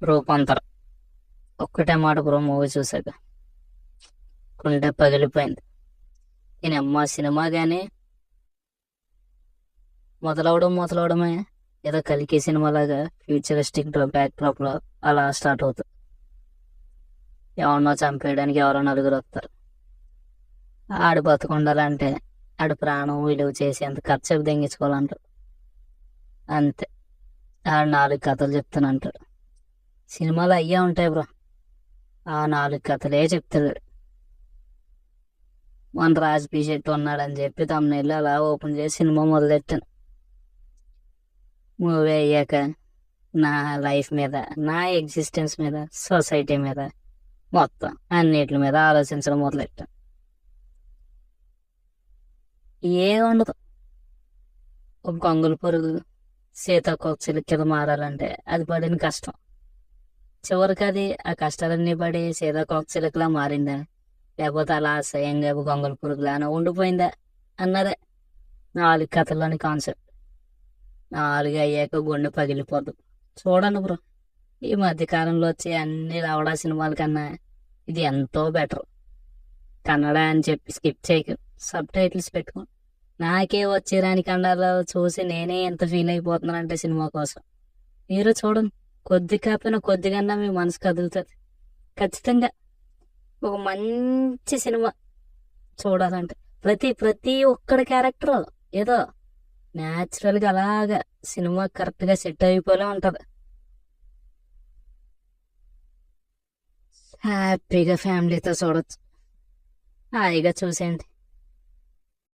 రూపాంతరం. ఒక్కటే మాట బ్రో, మూవీ చూసాక గుండె పగిలిపోయింది. నేను అమ్మ సినిమా కానీ మొదలవడమే ఏదో కలికి సినిమా లాగా ఫ్యూచరిస్టిక్ బ్యాక్ డ్రాప్ లో అలా స్టార్ట్ అవుతుంది. ఎవరినో చంపేయడానికి ఎవరో నలుగురు వస్తారు. ఆడు బతుకుండాలంటే ఆడు ప్రాణం విలువ చేసేంత ఖర్చు దెంగించుకోవాలంటాడు. అంతే. ఆడు 4 కథలు చెప్తానంటాడు. సినిమాలు అయ్యే ఉంటాయి బ్రో, ఆ 4 కథలే చెప్తాడు. మన రాజ్ శెట్టి ఉన్నాడని చెప్పి తమ్ముళ్ళు అలా ఓపెన్ చేసి సినిమా మొదలెట్టాను. మూవీ అయ్యాక నా లైఫ్ మీద, నా ఎగ్జిస్టెన్స్ మీద, సొసైటీ మీద, మొత్తం అన్నిటి మీద ఆలోచించడం మొదలెట్టాను. ఏముండదు, ఒక గొంగళి పురుగు సీతాకోకచిలుక కింద మారాలంటే అది పడిన కష్టం. చివరికి అది ఆ కష్టాలన్నీ పడి సీతాకోకచిలుకలా మారిందా, లేకపోతే అలా అసహ్యంగా గొంగళి పురుగులానే ఉండిపోయిందా అన్నదే 4 కథల్లోని కాన్సెప్ట్. 4 అయ్యాక గుండె పగిలిపోదు. చూడండి బ్రో, ఈ మధ్యకాలంలో వచ్చే అన్ని లవడా సినిమాల కన్నా ఇది ఎంతో బెటర్. కన్నడ అని చెప్పి స్కిప్ చేయకు, సబ్ టైటిల్స్ పెట్టుకో. నాకే వచ్చే రాని కన్నడలో చూసి నేనే ఎంత ఫీల్ అయిపోతున్నానంటే సినిమా కోసం. మీరు చూడండి, కొద్ది కాకపోయినా కొద్దిగన్నా మీ మనసు కదులుతుంది. ఖచ్చితంగా ఒక మంచి సినిమా చూడాలంటే ప్రతి ప్రతి ఒక్కడి క్యారెక్టర్ ఏదో న్యాచురల్గా అలాగా సినిమా కరెక్ట్గా సెట్ అయిపోలే ఉంటుంది. హ్యాపీగా ఫ్యామిలీతో చూడొచ్చు. హాయిగా చూసేయండి.